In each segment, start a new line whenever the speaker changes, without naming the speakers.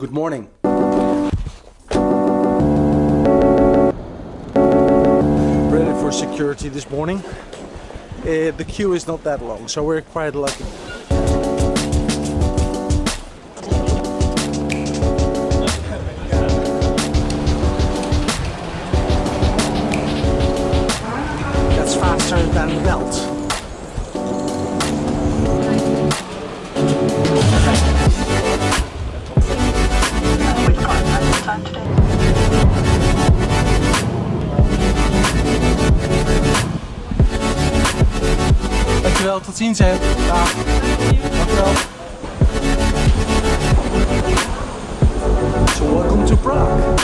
Good morning. Ready for security this morning. The queue is not that long, so we're quite lucky. That's faster than the belt. Dankjewel, tot ziens hè. Dag. Dankjewel. So welcome to Prague.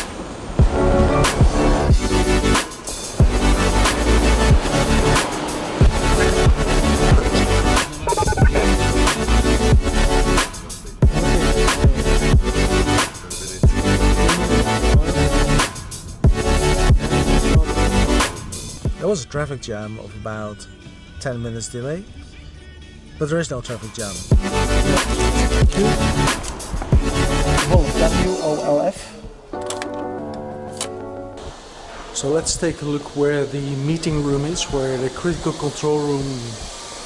There was a traffic jam of about 10 minutes delay, but there is no traffic jam. WOLF. So let's take a look where the meeting room is, where the critical control room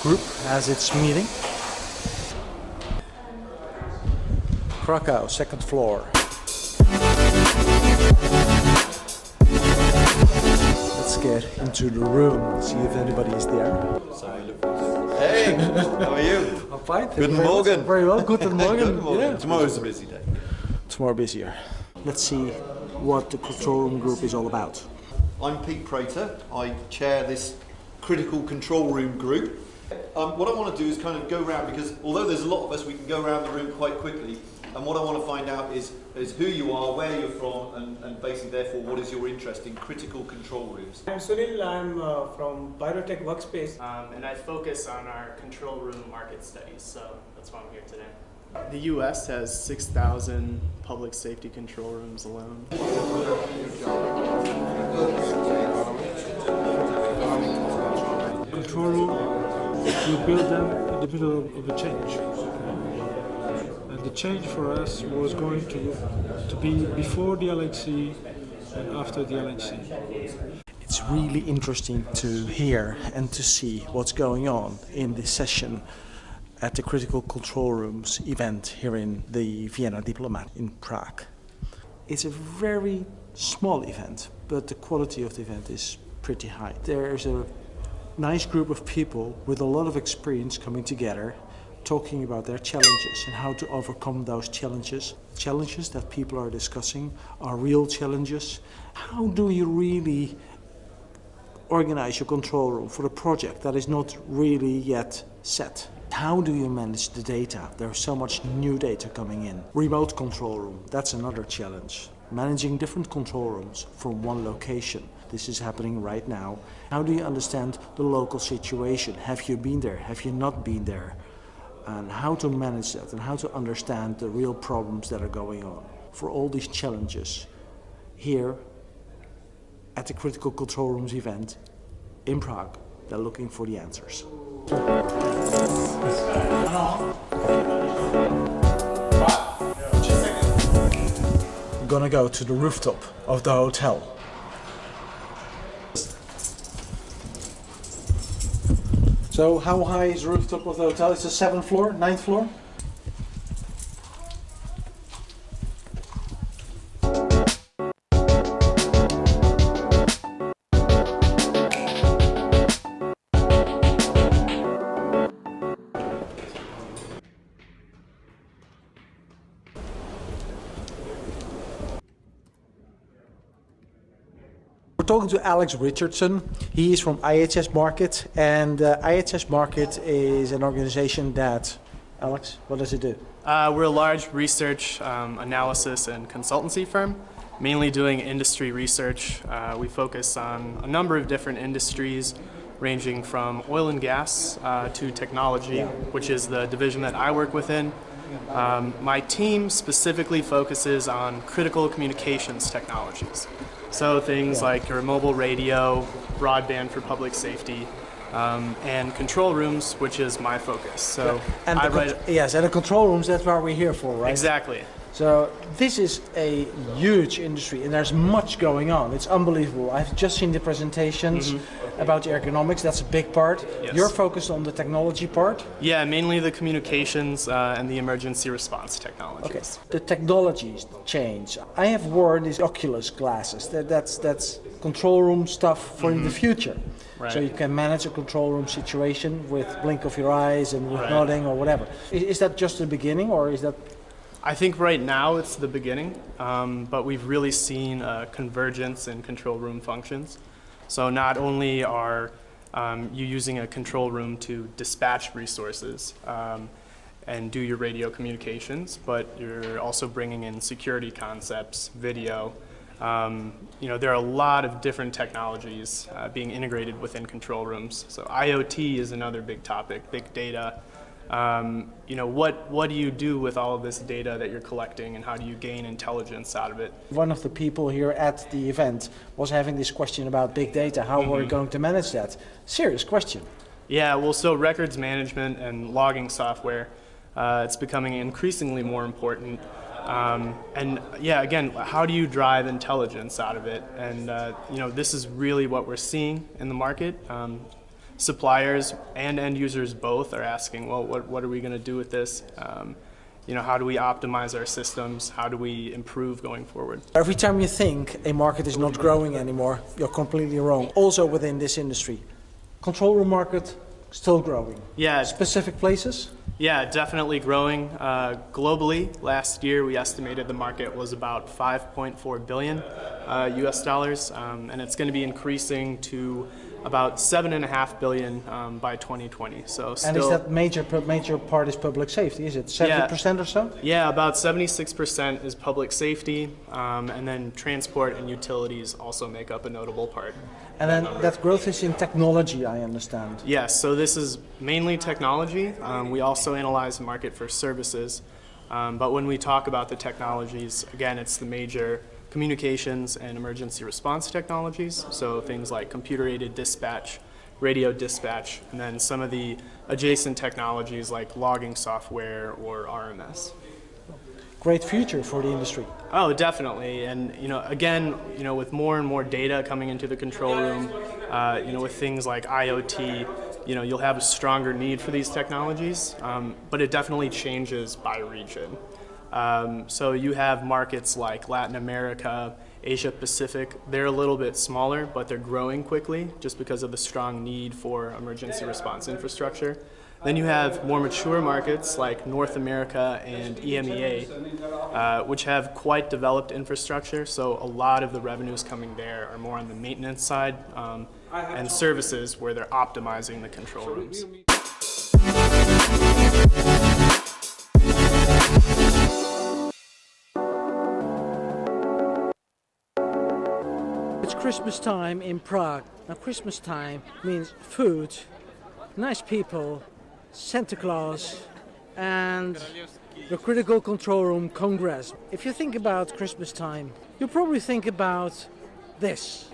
group has its meeting. Krakow, second floor. Let's get into the room, see if anybody is there.
Hey, how are you?
I'm fine.
Good morning.
Very well. Good morning.
Good morning.
Yeah.
Tomorrow's a busy day.
Tomorrow busier. Let's see what the control room group is all about.
I'm Pete Prater. I chair this critical control room group. What I want to do is kind of go around, because although there's a lot of us, we can go around the room quite quickly. And what I want to find out is who you are, where you're from, and basically therefore what is your interest in critical control rooms.
I'm Sunil, I'm from Pyrotech Workspace.
And I focus on our control room market studies, so that's why I'm here today.
The U.S. has 6,000 public safety control rooms alone.
Control room, we built them in the middle of a change. And the change for us was going to be before the LHC and after the LHC.
It's really interesting to hear and to see what's going on in this session at the Critical Control Rooms event here in the Vienna Diplomat in Prague. It's a very small event, but the quality of the event is pretty high. There's a nice group of people with a lot of experience coming together, talking about their challenges and how to overcome those challenges. Challenges that people are discussing are real challenges. How do you really organize your control room for a project that is not really yet set? How do you manage the data? There's so much new data coming in. Remote control room, that's another challenge. Managing different control rooms from one location. This is happening right now. How do you understand the local situation? Have you been there? Have you not been there? And how to manage that and how to understand the real problems that are going on. For all these challenges, here at the Critical Control Rooms event in Prague, they're looking for the answers. I'm gonna go to the rooftop of the hotel. So how high is the rooftop of the hotel? It's the 7th floor, 9th floor? We're talking to Alex Richardson. He is from IHS Markit, and IHS Markit is an organization that, Alex, what does it do?
We're a large research, analysis, and consultancy firm, mainly doing industry research. We focus on a number of different industries, ranging from oil and gas to technology, which is the division that I work within. My team specifically focuses on critical communications technologies. So things like your mobile radio, broadband for public safety, and control rooms, which is my focus. So
and the control rooms, that's what we're here for, right?
Exactly.
So this is a huge industry and there's much going on. It's unbelievable. I've just seen the presentations about the ergonomics. That's a big part.
Yes.
You're focused on the technology part.
Yeah, mainly the communications and the emergency response technologies.
Okay. The technologies change. I have worn these Oculus glasses. That's control room stuff for in the future.
Right.
So you can manage a control room situation with blink of your eyes and with nodding or whatever. Is that just the beginning, or is that?
I think right now it's the beginning, but we've really seen a convergence in control room functions. So not only are you using a control room to dispatch resources and do your radio communications, but you're also bringing in security concepts, video. There are a lot of different technologies being integrated within control rooms. So IoT is another big topic, big data. What do you do with all of this data that you're collecting, and how do you gain intelligence out of it?
One of the people here at the event was having this question about big data. How we're going to manage that? Serious question.
Yeah, well, so records management and logging software, it's becoming increasingly more important. Again, how do you drive intelligence out of it? And this is really what we're seeing in the market. Suppliers and end users both are asking, well, what are we going to do with this? How do we optimize our systems? How do we improve going forward?
Every time you think a market is not growing anymore, you're completely wrong. Also within this industry, control room market still growing.
Yeah.
Specific places?
Yeah, definitely growing. Globally, last year we estimated the market was about 5.4 billion US dollars, and it's going to be increasing to about 7.5 billion by 2020. So still,
and is that major part is public safety? Is it 70% or so?
Yeah, about 76% is public safety, and then transport and utilities also make up a notable part.
And then that growth is in technology, I understand.
Yes, so this is mainly technology. We also analyze the market for services, but when we talk about the technologies, again, it's the major communications and emergency response technologies, so things like computer-aided dispatch, radio dispatch, and then some of the adjacent technologies like logging software or RMS.
Great future for the industry.
Oh, definitely. And again, with more and more data coming into the control room, with things like IoT, you'll have a stronger need for these technologies, but it definitely changes by region. So you have markets like Latin America, Asia Pacific. They're a little bit smaller, but they're growing quickly just because of the strong need for emergency response infrastructure. Then you have more mature markets like North America and EMEA, which have quite developed infrastructure, so a lot of the revenues coming there are more on the maintenance side and services where they're optimizing the control rooms.
It's Christmas time in Prague. Now Christmas time means food, nice people, Santa Claus, and the Critical Control Room Congress. If you think about Christmas time, you probably think about this.